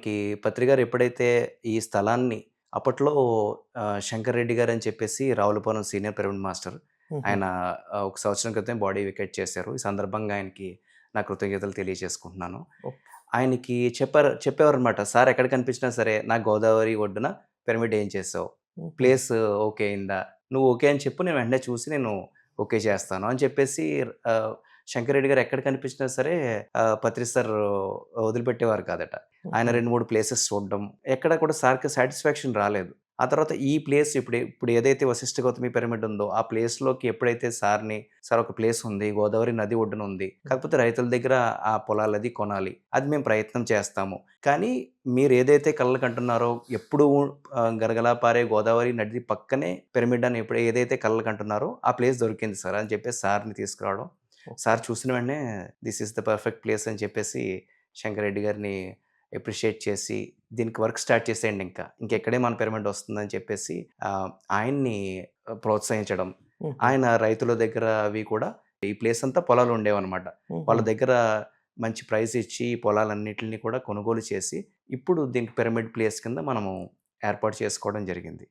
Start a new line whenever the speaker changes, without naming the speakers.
కి పత్రి గారు ఎప్పుడైతే ఈ స్థలాన్ని అప్పట్లో శంకర్ రెడ్డి గారని చెప్పేసి రావులపురం సీనియర్ పిరమిడ్ మాస్టర్.
హుహు.
ఆయన ఒక సంవత్సరం క్రితం బాడీ వెకేట్ చేశారు. ఈ సందర్భంగా ఆయనకి నా కృతజ్ఞతలు తెలియజేసుకుంటున్నాను.
ఓకే.
ఆయనకి చెప్పేవారనమాట. "సార్ ఎక్కడ కనిపించినా సరే, నాకు గోదావరి ఒడ్డున పిరమిడ్ ఏం చేసావు?
హుహు.
ప్లేస్ ఓకే అయిందా? నువ్వు ఓకే అని చెప్పు నేను వెంటనే చూసి నేను ఓకే చేస్తాను" అని చెప్పేసి ఆహ్, శంకర్ రెడ్డి గారు ఎక్కడ కనిపించినా సరే పత్రి సార్ వదిలిపెట్టేవారు కాదట. ఆయన
హుహు.
2, 3 ప్లేసెస్ చూడడం. ఎక్కడ కూడా సార్‌కి సాటిస్ఫాక్షన్ రాలేదు. ఆ తర్వాత ఈ ప్లేస్ ఇప్పుడు ఏదైతే వశిష్ఠ గౌతమి పిరమిడ్ ఉందో, ఆ ప్లేస్‌లోకి ఎప్పుడైతే సార్ ఒక ప్లేస్ ఉంది. గోదావరి నది ఒడ్డున ఉంది.
హ్మ్.
కాకపోతే రైతుల దగ్గర ఆ పొలాలది కొనాలి. అది మేము ప్రయత్నం చేస్తాము. కానీ మీరేదైతే కలలు కంటున్నారో ఎప్పుడూ గలగలా పారే గోదావరి నది పక్కనే పిరమిడ్ అని ఏదైతే కలలు కంటున్నారో ఆ ప్లేస్ దొరికింది సార్ అని చెప్పేసి సార్‌ని తీసుకురావడం.
ఓకే.
సార్ చూసిన వెంటనే this is the perfect place అని చెప్పేసి శంకర్ రెడ్డి గారిని అప్రిషియేట్ చేసి, దీనికి వర్క్ స్టార్ట్ చేసేయండి ఇంకా. ఇంకెక్కడే మన పిరమిడ్ వస్తుందని చెప్పేసి ఆయన్ని ప్రోత్సహించడం.
హుహు.
ఆయన రైతుల దగ్గర అవి కూడా ఈ ప్లేస్ అంతా పొలాలు ఉండేవన్నమాట.
హుహు.
వాళ్ళ దగ్గర మంచి ప్రైస్ ఇచ్చి ఈ పొలాలన్నిటిని కూడా కొనుగోలు చేసి, ఇప్పుడు దీనికి పిరమిడ్ ప్లేస్ కింద మనము ఏర్పాటు చేసుకోవడం జరిగింది.